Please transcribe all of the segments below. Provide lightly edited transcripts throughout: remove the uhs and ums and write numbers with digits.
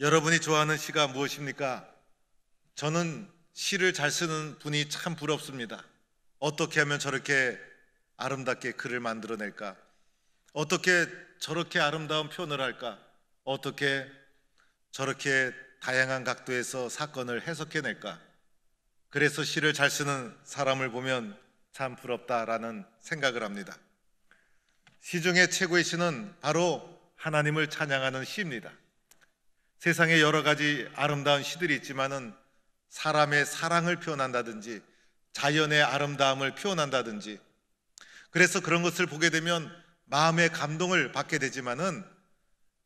여러분이 좋아하는 시가 무엇입니까? 저는 시를 잘 쓰는 분이 참 부럽습니다. 어떻게 하면 저렇게 아름답게 글을 만들어낼까? 어떻게 저렇게 아름다운 표현을 할까? 어떻게 저렇게 다양한 각도에서 사건을 해석해낼까? 그래서 시를 잘 쓰는 사람을 보면 참 부럽다라는 생각을 합니다. 시 중에 최고의 시는 바로 하나님을 찬양하는 시입니다. 세상에 여러 가지 아름다운 시들이 있지만은 사람의 사랑을 표현한다든지 자연의 아름다움을 표현한다든지, 그래서 그런 것을 보게 되면 마음의 감동을 받게 되지만은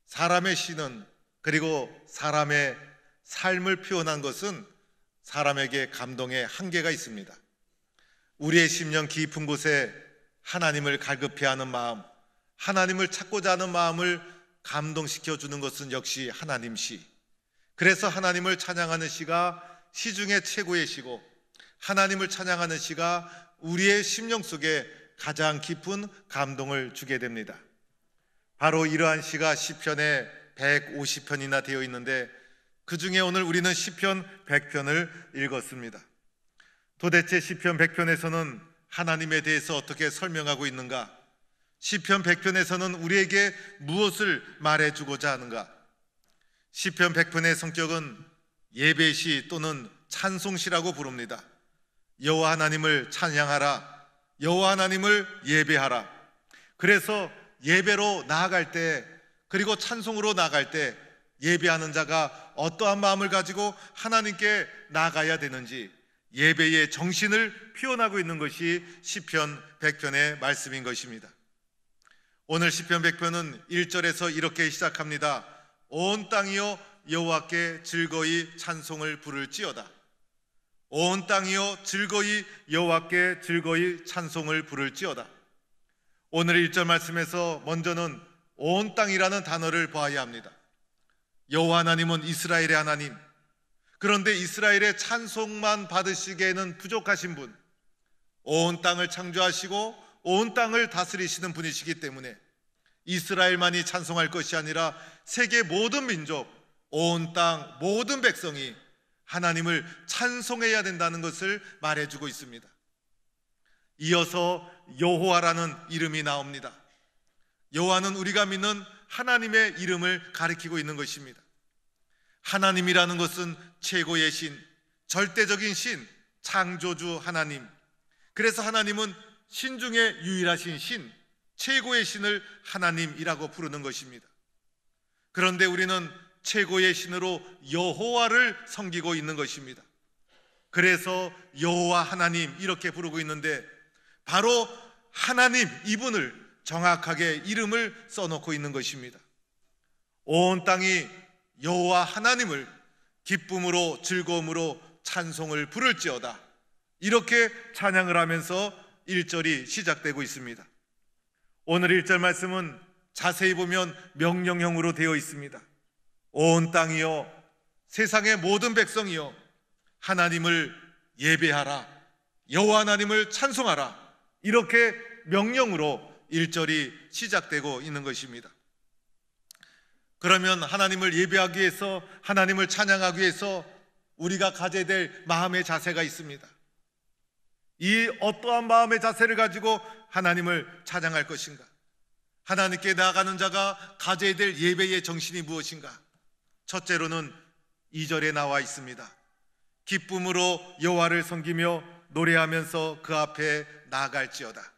사람의 시는, 그리고 사람의 삶을 표현한 것은 사람에게 감동의 한계가 있습니다. 우리의 심령 깊은 곳에 하나님을 갈급해하는 마음, 하나님을 찾고자 하는 마음을 감동시켜 주는 것은 역시 하나님 시. 그래서 하나님을 찬양하는 시가 시 중에 최고의 시고, 하나님을 찬양하는 시가 우리의 심령 속에 가장 깊은 감동을 주게 됩니다. 바로 이러한 시가 시편에 150편이나 되어 있는데, 그 중에 오늘 우리는 시편 100편을 읽었습니다. 도대체 시편 100편에서는 하나님에 대해서 어떻게 설명하고 있는가? 시편 100편에서는 우리에게 무엇을 말해주고자 하는가? 시편 100편의 성격은 예배시 또는 찬송시라고 부릅니다. 여호와 하나님을 찬양하라, 여호와 하나님을 예배하라. 그래서 예배로 나아갈 때, 그리고 찬송으로 나아갈 때 예배하는 자가 어떠한 마음을 가지고 하나님께 나아가야 되는지 예배의 정신을 표현하고 있는 것이 시편 100편의 말씀인 것입니다. 오늘 시편 100편은 1절에서 이렇게 시작합니다. 온 땅이여 여호와께 즐거이 찬송을 부를지어다. 온 땅이여 즐거이 여호와께 즐거이 찬송을 부를지어다. 오늘 1절 말씀에서 먼저는 온 땅이라는 단어를 보아야 합니다. 여호와 하나님은 이스라엘의 하나님, 그런데 이스라엘의 찬송만 받으시기에는 부족하신 분, 온 땅을 창조하시고 온 땅을 다스리시는 분이시기 때문에 이스라엘만이 찬송할 것이 아니라 세계 모든 민족, 온 땅 모든 백성이 하나님을 찬송해야 된다는 것을 말해주고 있습니다. 이어서 여호와라는 이름이 나옵니다. 여호와는 우리가 믿는 하나님의 이름을 가리키고 있는 것입니다. 하나님이라는 것은 최고의 신, 절대적인 신, 창조주 하나님. 그래서 하나님은 신 중에 유일하신 신, 최고의 신을 하나님이라고 부르는 것입니다. 그런데 우리는 최고의 신으로 여호와를 섬기고 있는 것입니다. 그래서 여호와 하나님 이렇게 부르고 있는데, 바로 하나님 이분을 정확하게 이름을 써놓고 있는 것입니다. 온 땅이 여호와 하나님을 기쁨으로 즐거움으로 찬송을 부를지어다, 이렇게 찬양을 하면서 1절이 시작되고 있습니다. 오늘 1절 말씀은 자세히 보면 명령형으로 되어 있습니다. 온 땅이여, 세상의 모든 백성이여, 하나님을 예배하라, 여호와 하나님을 찬송하라, 이렇게 명령으로 1절이 시작되고 있는 것입니다. 그러면 하나님을 예배하기 위해서, 하나님을 찬양하기 위해서 우리가 가져야 될 마음의 자세가 있습니다. 이 어떠한 마음의 자세를 가지고 하나님을 찬양할 것인가? 하나님께 나아가는 자가 가져야 될 예배의 정신이 무엇인가? 첫째로는 2절에 나와 있습니다. 기쁨으로 여호와를 섬기며 노래하면서 그 앞에 나아갈지어다.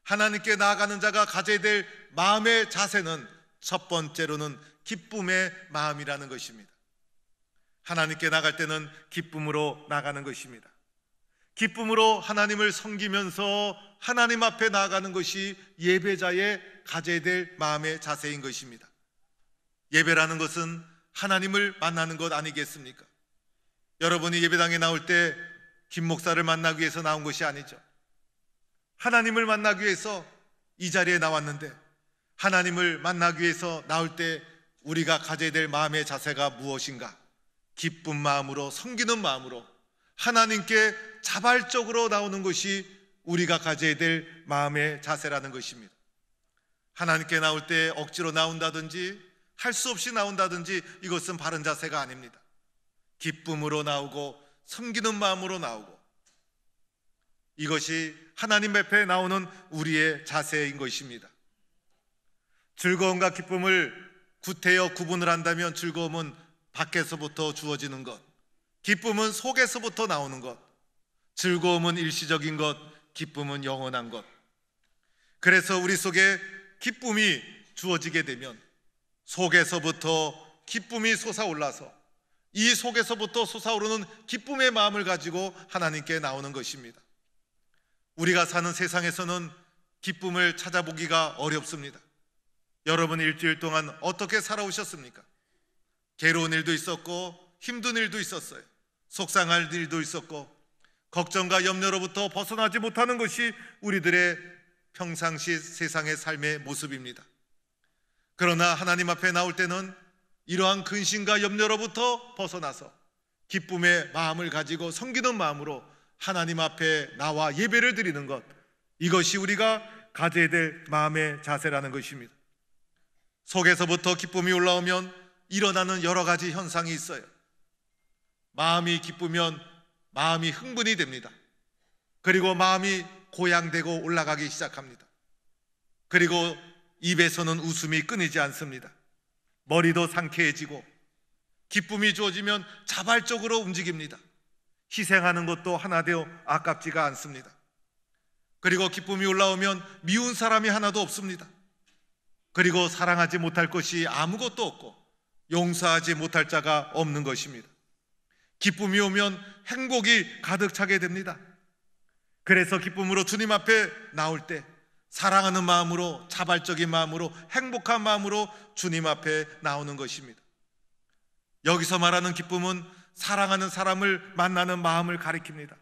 하나님께 나아가는 자가 가져야 될 마음의 자세는 첫 번째로는 기쁨의 마음이라는 것입니다. 하나님께 나갈 때는 기쁨으로 나가는 것입니다. 기쁨으로 하나님을 섬기면서 하나님 앞에 나아가는 것이 예배자의 가져야 될 마음의 자세인 것입니다. 예배라는 것은 하나님을 만나는 것 아니겠습니까? 여러분이 예배당에 나올 때 김 목사를 만나기 위해서 나온 것이 아니죠. 하나님을 만나기 위해서 이 자리에 나왔는데, 하나님을 만나기 위해서 나올 때 우리가 가져야 될 마음의 자세가 무엇인가? 기쁜 마음으로, 섬기는 마음으로 하나님께 자발적으로 나오는 것이 우리가 가져야 될 마음의 자세라는 것입니다. 하나님께 나올 때 억지로 나온다든지 할 수 없이 나온다든지 이것은 바른 자세가 아닙니다. 기쁨으로 나오고 섬기는 마음으로 나오고, 이것이 하나님 앞에 나오는 우리의 자세인 것입니다. 즐거움과 기쁨을 구태여 구분을 한다면 즐거움은 밖에서부터 주어지는 것, 기쁨은 속에서부터 나오는 것, 즐거움은 일시적인 것, 기쁨은 영원한 것. 그래서 우리 속에 기쁨이 주어지게 되면 속에서부터 기쁨이 솟아올라서 이 속에서부터 솟아오르는 기쁨의 마음을 가지고 하나님께 나오는 것입니다. 우리가 사는 세상에서는 기쁨을 찾아보기가 어렵습니다. 여러분 일주일 동안 어떻게 살아오셨습니까? 괴로운 일도 있었고 힘든 일도 있었어요. 속상할 일도 있었고 걱정과 염려로부터 벗어나지 못하는 것이 우리들의 평상시 세상의 삶의 모습입니다. 그러나 하나님 앞에 나올 때는 이러한 근심과 염려로부터 벗어나서 기쁨의 마음을 가지고 섬기는 마음으로 하나님 앞에 나와 예배를 드리는 것, 이것이 우리가 가져야 될 마음의 자세라는 것입니다. 속에서부터 기쁨이 올라오면 일어나는 여러 가지 현상이 있어요. 마음이 기쁘면 마음이 흥분이 됩니다. 그리고 마음이 고양되고 올라가기 시작합니다. 그리고 입에서는 웃음이 끊이지 않습니다. 머리도 상쾌해지고 기쁨이 주어지면 자발적으로 움직입니다. 희생하는 것도 하나되어 아깝지가 않습니다. 그리고 기쁨이 올라오면 미운 사람이 하나도 없습니다. 그리고 사랑하지 못할 것이 아무것도 없고 용서하지 못할 자가 없는 것입니다. 기쁨이 오면 행복이 가득 차게 됩니다. 그래서 기쁨으로 주님 앞에 나올 때 사랑하는 마음으로, 자발적인 마음으로, 행복한 마음으로 주님 앞에 나오는 것입니다. 여기서 말하는 기쁨은 사랑하는 사람을 만나는 마음을 가리킵니다.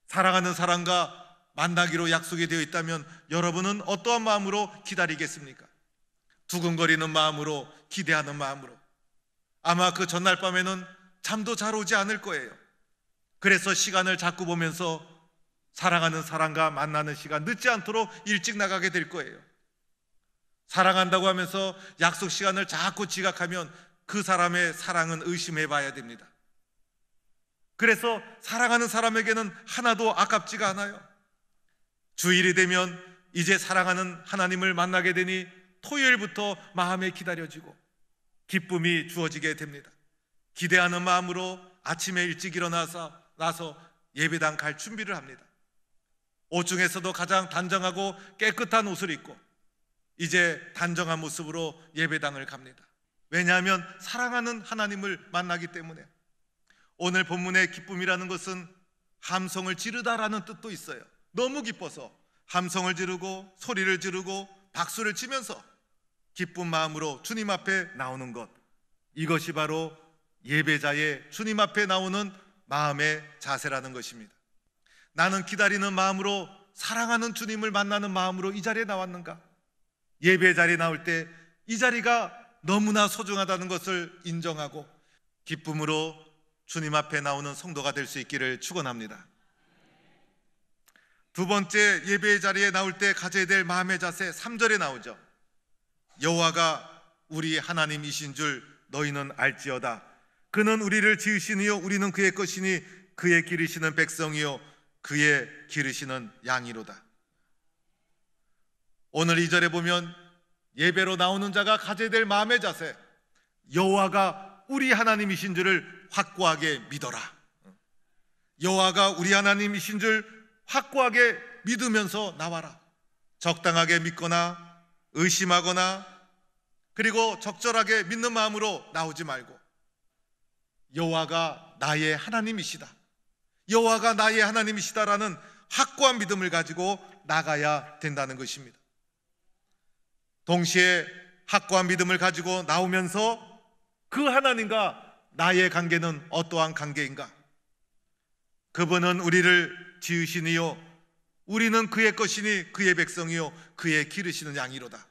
사랑하는 사람과 만나기로 약속이 되어 있다면 여러분은 어떠한 마음으로 기다리겠습니까? 두근거리는 마음으로, 기대하는 마음으로. 아마 그 전날 밤에는 잠도 잘 오지 않을 거예요. 그래서 시간을 자꾸 보면서 사랑하는 사람과 만나는 시간 늦지 않도록 일찍 나가게 될 거예요. 사랑한다고 하면서 약속 시간을 자꾸 지각하면 그 사람의 사랑은 의심해 봐야 됩니다. 그래서 사랑하는 사람에게는 하나도 아깝지가 않아요. 주일이 되면 이제 사랑하는 하나님을 만나게 되니 토요일부터 마음에 기다려지고 기쁨이 주어지게 됩니다. 기대하는 마음으로 아침에 일찍 일어나서 예배당 갈 준비를 합니다. 옷 중에서도 가장 단정하고 깨끗한 옷을 입고 이제 단정한 모습으로 예배당을 갑니다. 왜냐하면 사랑하는 하나님을 만나기 때문에. 오늘 본문의 기쁨이라는 것은 함성을 지르다라는 뜻도 있어요. 너무 기뻐서 함성을 지르고 소리를 지르고 박수를 치면서 기쁜 마음으로 주님 앞에 나오는 것, 이것이 바로 예배자의 주님 앞에 나오는 마음의 자세라는 것입니다. 나는 기다리는 마음으로, 사랑하는 주님을 만나는 마음으로 이 자리에 나왔는가? 예배 자리에 나올 때 이 자리가 너무나 소중하다는 것을 인정하고 기쁨으로 주님 앞에 나오는 성도가 될 수 있기를 축원합니다. 두 번째, 예배 자리에 나올 때 가져야 될 마음의 자세, 3절에 나오죠. 여호와가 우리 하나님이신 줄 너희는 알지어다. 그는 우리를 지으시니요 우리는 그의 것이니 그의 기르시는 백성이요 그의 기르시는 양이로다. 오늘 2절에 보면 예배로 나오는 자가 가져야 될 마음의 자세, 여호와가 우리 하나님이신 줄을 확고하게 믿어라. 여호와가 우리 하나님이신 줄 확고하게 믿으면서 나와라. 적당하게 믿거나 의심하거나 그리고 적절하게 믿는 마음으로 나오지 말고 여호와가 나의 하나님이시다, 여호와가 나의 하나님이시다라는 확고한 믿음을 가지고 나가야 된다는 것입니다. 동시에 확고한 믿음을 가지고 나오면서 그 하나님과 나의 관계는 어떠한 관계인가? 그분은 우리를 지으시니요 우리는 그의 것이니 그의 백성이요 그의 기르시는 양이로다.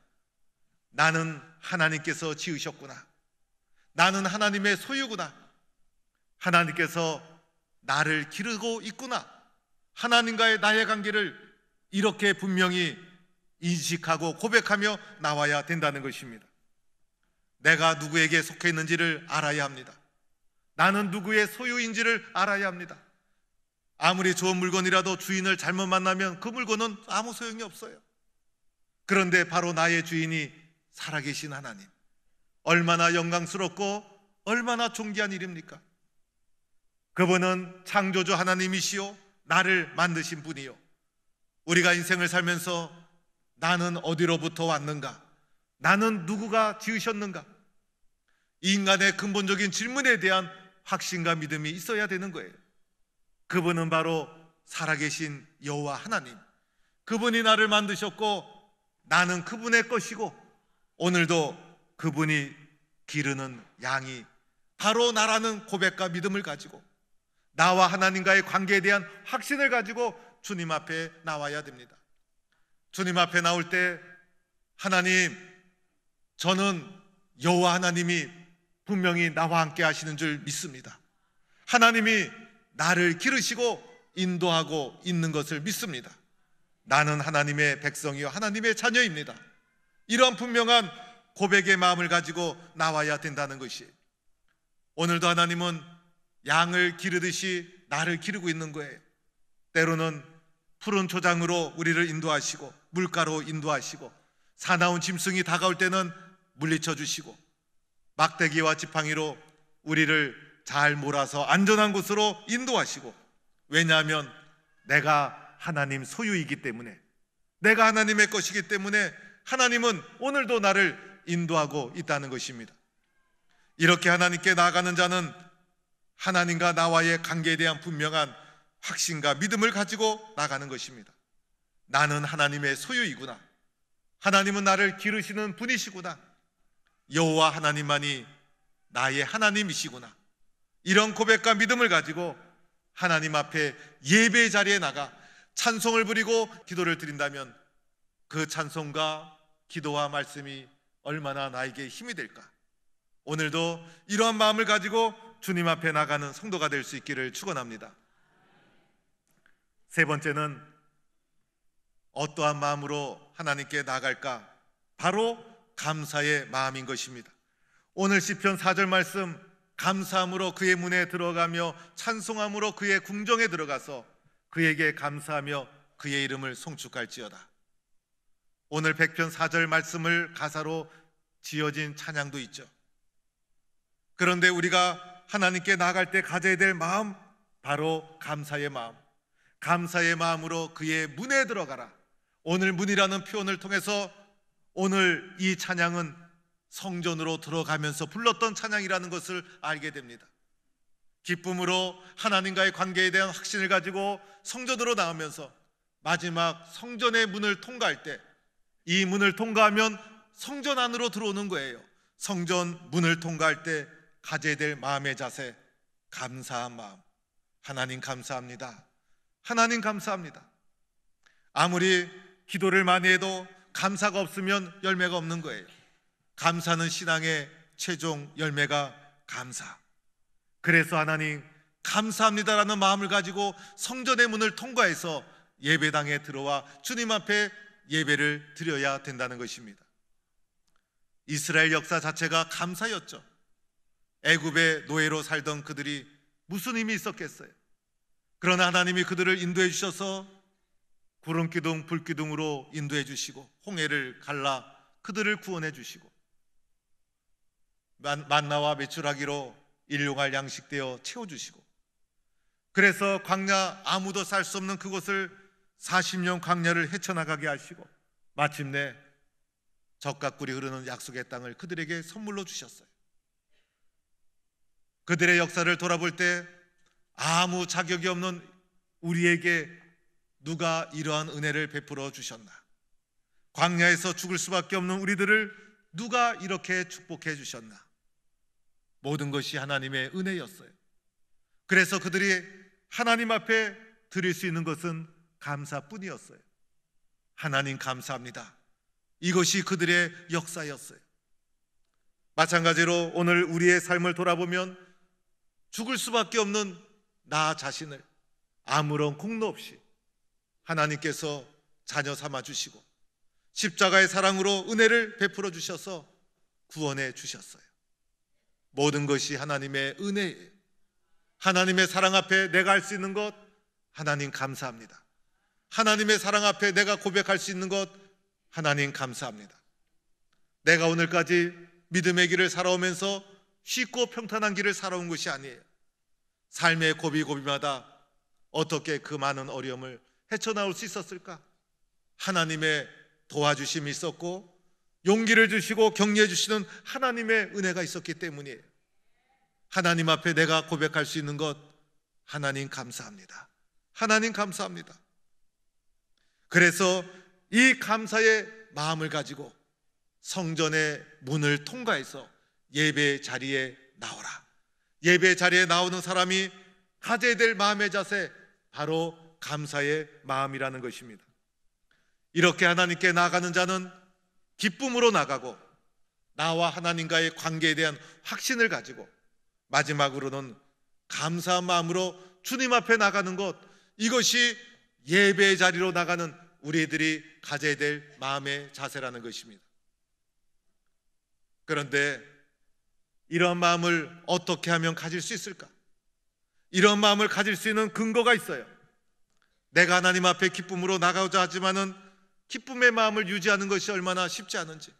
나는 하나님께서 지으셨구나. 나는 하나님의 소유구나. 하나님께서 나를 기르고 있구나. 하나님과의 나의 관계를 이렇게 분명히 인식하고 고백하며 나와야 된다는 것입니다. 내가 누구에게 속해 있는지를 알아야 합니다. 나는 누구의 소유인지를 알아야 합니다. 아무리 좋은 물건이라도 주인을 잘못 만나면 그 물건은 아무 소용이 없어요. 그런데 바로 나의 주인이 살아계신 하나님, 얼마나 영광스럽고 얼마나 존귀한 일입니까? 그분은 창조주 하나님이시요, 나를 만드신 분이요, 우리가 인생을 살면서 나는 어디로부터 왔는가, 나는 누구가 지으셨는가, 인간의 근본적인 질문에 대한 확신과 믿음이 있어야 되는 거예요. 그분은 바로 살아계신 여호와 하나님, 그분이 나를 만드셨고 나는 그분의 것이고, 오늘도 그분이 기르는 양이 바로 나라는 고백과 믿음을 가지고 나와 하나님과의 관계에 대한 확신을 가지고 주님 앞에 나와야 됩니다. 주님 앞에 나올 때, 하나님, 저는 여호와 하나님이 분명히 나와 함께 하시는 줄 믿습니다. 하나님이 나를 기르시고 인도하고 있는 것을 믿습니다. 나는 하나님의 백성이요 하나님의 자녀입니다. 이러한 분명한 고백의 마음을 가지고 나와야 된다는 것이, 오늘도 하나님은 양을 기르듯이 나를 기르고 있는 거예요. 때로는 푸른 초장으로 우리를 인도하시고 물가로 인도하시고, 사나운 짐승이 다가올 때는 물리쳐 주시고, 막대기와 지팡이로 우리를 잘 몰아서 안전한 곳으로 인도하시고, 왜냐하면 내가 하나님 소유이기 때문에, 내가 하나님의 것이기 때문에 하나님은 오늘도 나를 인도하고 있다는 것입니다. 이렇게 하나님께 나아가는 자는 하나님과 나와의 관계에 대한 분명한 확신과 믿음을 가지고 나가는 것입니다. 나는 하나님의 소유이구나, 하나님은 나를 기르시는 분이시구나, 여호와 하나님만이 나의 하나님이시구나, 이런 고백과 믿음을 가지고 하나님 앞에 예배의 자리에 나가 찬송을 부리고 기도를 드린다면, 그 찬송과 기도와 말씀이 얼마나 나에게 힘이 될까. 오늘도 이러한 마음을 가지고 주님 앞에 나가는 성도가 될 수 있기를 축원합니다. 세 번째는 어떠한 마음으로 하나님께 나갈까? 바로 감사의 마음인 것입니다. 오늘 시편 4절 말씀, 감사함으로 그의 문에 들어가며 찬송함으로 그의 궁정에 들어가서 그에게 감사하며 그의 이름을 송축할지어다. 오늘 100편 4절 말씀을 가사로 지어진 찬양도 있죠. 그런데 우리가 하나님께 나갈 때 가져야 될 마음, 바로 감사의 마음. 감사의 마음으로 그의 문에 들어가라. 오늘 문이라는 표현을 통해서 오늘 이 찬양은 성전으로 들어가면서 불렀던 찬양이라는 것을 알게 됩니다. 기쁨으로 하나님과의 관계에 대한 확신을 가지고 성전으로 나오면서 마지막 성전의 문을 통과할 때, 이 문을 통과하면 성전 안으로 들어오는 거예요. 성전 문을 통과할 때 가져야 될 마음의 자세, 감사한 마음. 하나님 감사합니다, 하나님 감사합니다. 아무리 기도를 많이 해도 감사가 없으면 열매가 없는 거예요. 감사는 신앙의 최종 열매가 감사. 그래서 하나님 감사합니다라는 마음을 가지고 성전의 문을 통과해서 예배당에 들어와 주님 앞에 예배를 드려야 된다는 것입니다. 이스라엘 역사 자체가 감사였죠. 애굽의 노예로 살던 그들이 무슨 힘이 있었겠어요? 그러나 하나님이 그들을 인도해 주셔서 구름기둥 불기둥으로 인도해 주시고, 홍해를 갈라 그들을 구원해 주시고, 만나와 메추라기로 일용할 양식 되어 채워주시고, 그래서 광야, 아무도 살 수 없는 그곳을 40년 광야를 헤쳐나가게 하시고, 마침내 젖과 꿀이 흐르는 약속의 땅을 그들에게 선물로 주셨어요. 그들의 역사를 돌아볼 때 아무 자격이 없는 우리에게 누가 이러한 은혜를 베풀어 주셨나? 광야에서 죽을 수밖에 없는 우리들을 누가 이렇게 축복해 주셨나? 모든 것이 하나님의 은혜였어요. 그래서 그들이 하나님 앞에 드릴 수 있는 것은 감사뿐이었어요. 하나님 감사합니다. 이것이 그들의 역사였어요. 마찬가지로 오늘 우리의 삶을 돌아보면 죽을 수밖에 없는 나 자신을 아무런 공로 없이 하나님께서 자녀 삼아 주시고 십자가의 사랑으로 은혜를 베풀어 주셔서 구원해 주셨어요. 모든 것이 하나님의 은혜예요. 하나님의 사랑 앞에 내가 할 수 있는 것, 하나님 감사합니다. 하나님의 사랑 앞에 내가 고백할 수 있는 것, 하나님 감사합니다. 내가 오늘까지 믿음의 길을 살아오면서 쉽고 평탄한 길을 살아온 것이 아니에요. 삶의 고비고비마다 어떻게 그 많은 어려움을 헤쳐나올 수 있었을까? 하나님의 도와주심이 있었고 용기를 주시고 격려해 주시는 하나님의 은혜가 있었기 때문이에요. 하나님 앞에 내가 고백할 수 있는 것, 하나님 감사합니다. 하나님 감사합니다. 그래서 이 감사의 마음을 가지고 성전의 문을 통과해서 예배 자리에 나오라. 예배 자리에 나오는 사람이 가져야 될 마음의 자세, 바로 감사의 마음이라는 것입니다. 이렇게 하나님께 나아가는 자는 기쁨으로 나가고 나와 하나님과의 관계에 대한 확신을 가지고 마지막으로는 감사한 마음으로 주님 앞에 나가는 것, 이것이 예배의 자리로 나가는 우리들이 가져야 될 마음의 자세라는 것입니다. 그런데 이런 마음을 어떻게 하면 가질 수 있을까? 이런 마음을 가질 수 있는 근거가 있어요. 내가 하나님 앞에 기쁨으로 나가고자 하지만은 기쁨의 마음을 유지하는 것이 얼마나 쉽지 않은지,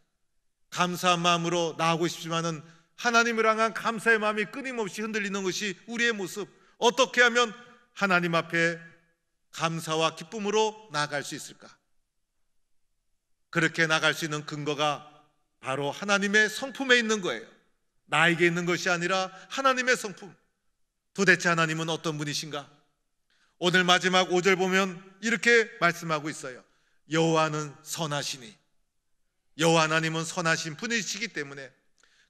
감사한 마음으로 나오고 싶지만은 하나님을 향한 감사의 마음이 끊임없이 흔들리는 것이 우리의 모습. 어떻게 하면 하나님 앞에 감사와 기쁨으로 나아갈 수 있을까? 그렇게 나갈 수 있는 근거가 바로 하나님의 성품에 있는 거예요. 나에게 있는 것이 아니라 하나님의 성품. 도대체 하나님은 어떤 분이신가? 오늘 마지막 5절 보면 이렇게 말씀하고 있어요. 여호와는 선하시니, 여호와 하나님은 선하신 분이시기 때문에,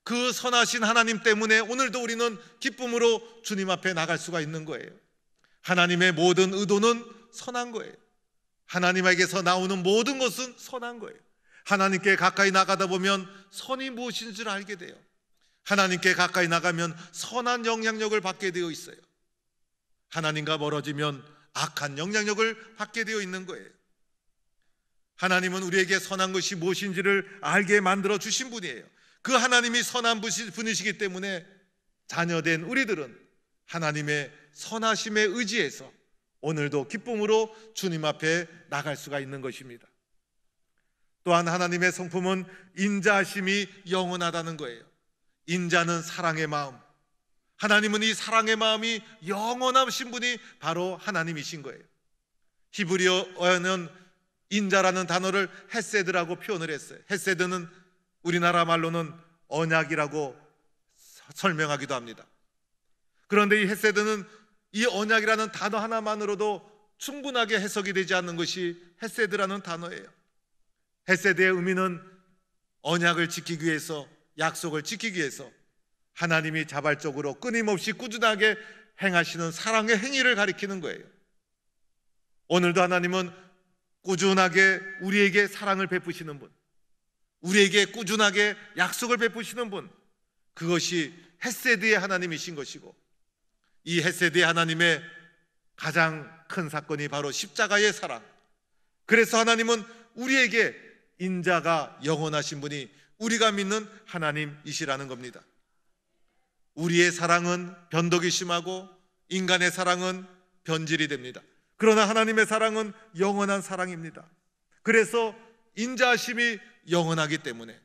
그 선하신 하나님 때문에 오늘도 우리는 기쁨으로 주님 앞에 나갈 수가 있는 거예요. 하나님의 모든 의도는 선한 거예요. 하나님에게서 나오는 모든 것은 선한 거예요. 하나님께 가까이 나가다 보면 선이 무엇인 줄 알게 돼요. 하나님께 가까이 나가면 선한 영향력을 받게 되어 있어요. 하나님과 멀어지면 악한 영향력을 받게 되어 있는 거예요. 하나님은 우리에게 선한 것이 무엇인지를 알게 만들어 주신 분이에요. 그 하나님이 선한 분이시기 때문에 자녀된 우리들은 하나님의 선하심에 의지해서 오늘도 기쁨으로 주님 앞에 나갈 수가 있는 것입니다. 또한 하나님의 성품은 인자하심이 영원하다는 거예요. 인자는 사랑의 마음, 하나님은 이 사랑의 마음이 영원하신 분이 바로 하나님이신 거예요. 히브리어에는 인자라는 단어를 헤세드라고 표현을 했어요. 헤세드는 우리나라 말로는 언약이라고 설명하기도 합니다. 그런데 이 헤세드는 이 언약이라는 단어 하나만으로도 충분하게 해석이 되지 않는 것이 헤세드라는 단어예요. 헤세드의 의미는 언약을 지키기 위해서, 약속을 지키기 위해서 하나님이 자발적으로 끊임없이 꾸준하게 행하시는 사랑의 행위를 가리키는 거예요. 오늘도 하나님은 꾸준하게 우리에게 사랑을 베푸시는 분, 우리에게 꾸준하게 약속을 베푸시는 분, 그것이 헤세드의 하나님이신 것이고, 이 헤세드의 하나님의 가장 큰 사건이 바로 십자가의 사랑. 그래서 하나님은 우리에게 인자가 영원하신 분이 우리가 믿는 하나님이시라는 겁니다. 우리의 사랑은 변덕이 심하고 인간의 사랑은 변질이 됩니다. 그러나 하나님의 사랑은 영원한 사랑입니다. 그래서 인자하심이 영원하기 때문에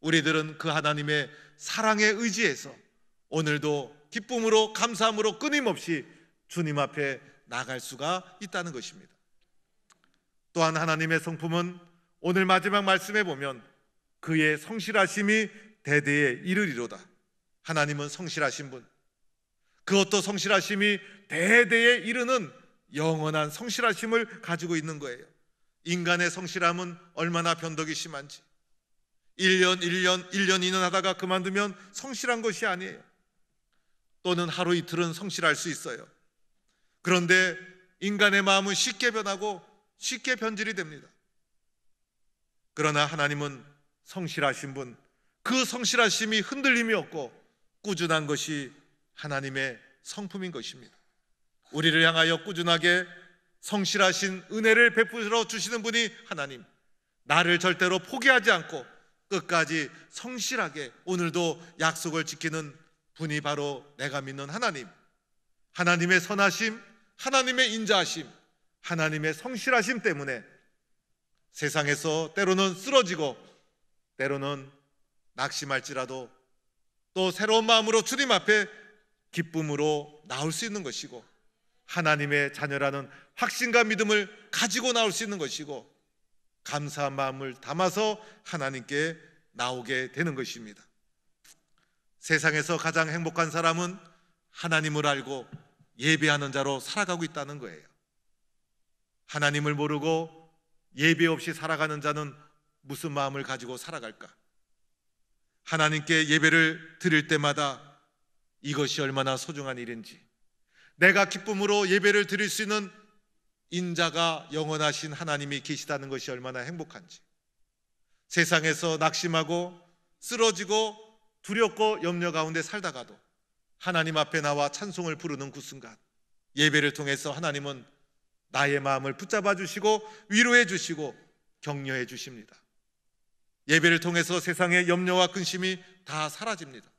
우리들은 그 하나님의 사랑에 의지해서 오늘도 기쁨으로 감사함으로 끊임없이 주님 앞에 나갈 수가 있다는 것입니다. 또한 하나님의 성품은 오늘 마지막 말씀에 보면 그의 성실하심이 대대에 이르리로다. 하나님은 성실하신 분, 그것도 성실하심이 대대에 이르는 영원한 성실하심을 가지고 있는 거예요. 인간의 성실함은 얼마나 변덕이 심한지, 1년 2년 하다가 그만두면 성실한 것이 아니에요. 또는 하루 이틀은 성실할 수 있어요. 그런데 인간의 마음은 쉽게 변하고 쉽게 변질이 됩니다. 그러나 하나님은 성실하신 분, 그 성실하심이 흔들림이 없고 꾸준한 것이 하나님의 성품인 것입니다. 우리를 향하여 꾸준하게 성실하신 은혜를 베풀어 주시는 분이 하나님, 나를 절대로 포기하지 않고 끝까지 성실하게 오늘도 약속을 지키는 분이 바로 내가 믿는 하나님, 하나님의 선하심, 하나님의 인자하심, 하나님의 성실하심 때문에 세상에서 때로는 쓰러지고 때로는 낙심할지라도 또 새로운 마음으로 주님 앞에 기쁨으로 나올 수 있는 것이고, 하나님의 자녀라는 확신과 믿음을 가지고 나올 수 있는 것이고, 감사한 마음을 담아서 하나님께 나오게 되는 것입니다. 세상에서 가장 행복한 사람은 하나님을 알고 예배하는 자로 살아가고 있다는 거예요. 하나님을 모르고 예배 없이 살아가는 자는 무슨 마음을 가지고 살아갈까? 하나님께 예배를 드릴 때마다 이것이 얼마나 소중한 일인지, 내가 기쁨으로 예배를 드릴 수 있는 인자가 영원하신 하나님이 계시다는 것이 얼마나 행복한지, 세상에서 낙심하고 쓰러지고 두렵고 염려 가운데 살다가도 하나님 앞에 나와 찬송을 부르는 그 순간, 예배를 통해서 하나님은 나의 마음을 붙잡아 주시고 위로해 주시고 격려해 주십니다. 예배를 통해서 세상의 염려와 근심이 다 사라집니다.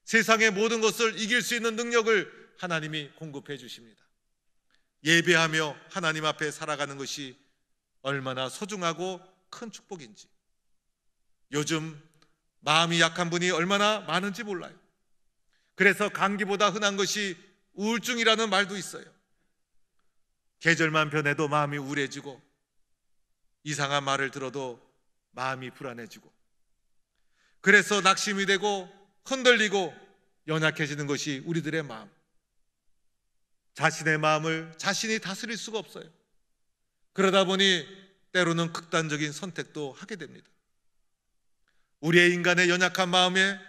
세상의 모든 것을 이길 수 있는 능력을 하나님이 공급해 주십니다. 예배하며 하나님 앞에 살아가는 것이 얼마나 소중하고 큰 축복인지, 요즘 마음이 약한 분이 얼마나 많은지 몰라요. 그래서 감기보다 흔한 것이 우울증이라는 말도 있어요. 계절만 변해도 마음이 우울해지고, 이상한 말을 들어도 마음이 불안해지고, 그래서 낙심이 되고 흔들리고 연약해지는 것이 우리들의 마음. 자신의 마음을 자신이 다스릴 수가 없어요. 그러다 보니 때로는 극단적인 선택도 하게 됩니다. 우리의 인간의 연약한 마음에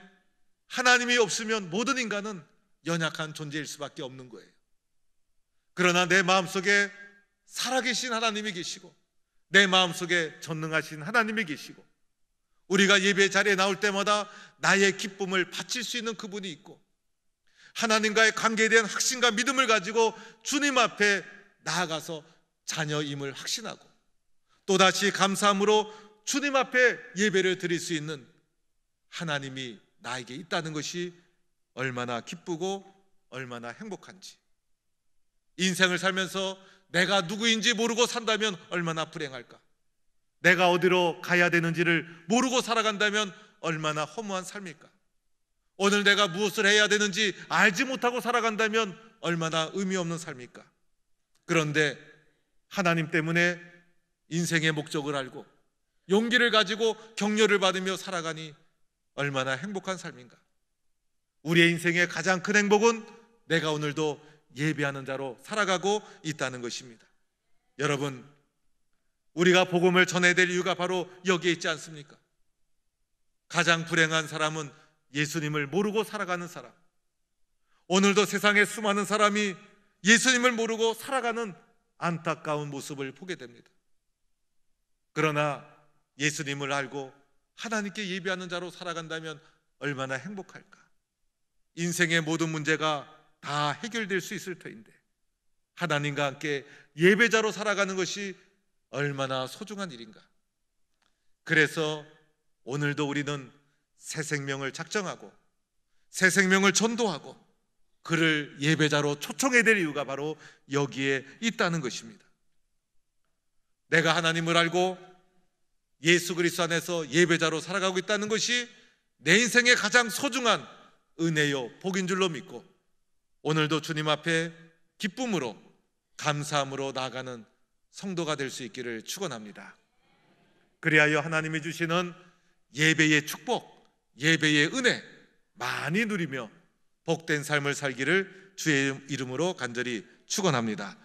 하나님이 없으면 모든 인간은 연약한 존재일 수밖에 없는 거예요. 그러나 내 마음속에 살아계신 하나님이 계시고, 내 마음속에 전능하신 하나님이 계시고, 우리가 예배 자리에 나올 때마다 나의 기쁨을 바칠 수 있는 그분이 있고, 하나님과의 관계에 대한 확신과 믿음을 가지고 주님 앞에 나아가서 자녀임을 확신하고 또다시 감사함으로 주님 앞에 예배를 드릴 수 있는 하나님이 나에게 있다는 것이 얼마나 기쁘고 얼마나 행복한지, 인생을 살면서 내가 누구인지 모르고 산다면 얼마나 불행할까? 내가 어디로 가야 되는지를 모르고 살아간다면 얼마나 허무한 삶일까? 오늘 내가 무엇을 해야 되는지 알지 못하고 살아간다면 얼마나 의미 없는 삶일까? 그런데 하나님 때문에 인생의 목적을 알고 용기를 가지고 격려를 받으며 살아가니 얼마나 행복한 삶인가? 우리의 인생의 가장 큰 행복은 내가 오늘도 예배하는 자로 살아가고 있다는 것입니다. 여러분, 우리가 복음을 전해야 될 이유가 바로 여기에 있지 않습니까? 가장 불행한 사람은 예수님을 모르고 살아가는 사람. 오늘도 세상에 수많은 사람이 예수님을 모르고 살아가는 안타까운 모습을 보게 됩니다. 그러나 예수님을 알고 하나님께 예배하는 자로 살아간다면 얼마나 행복할까? 인생의 모든 문제가 다 해결될 수 있을 터인데 하나님과 함께 예배자로 살아가는 것이 얼마나 소중한 일인가? 그래서 오늘도 우리는 새 생명을 작정하고 새 생명을 전도하고 그를 예배자로 초청해야 될 이유가 바로 여기에 있다는 것입니다. 내가 하나님을 알고 예수 그리스도 안에서 예배자로 살아가고 있다는 것이 내 인생의 가장 소중한 은혜요 복인 줄로 믿고 오늘도 주님 앞에 기쁨으로 감사함으로 나아가는 성도가 될 수 있기를 축원합니다. 그리하여 하나님이 주시는 예배의 축복, 예배의 은혜 많이 누리며 복된 삶을 살기를 주의 이름으로 간절히 축원합니다.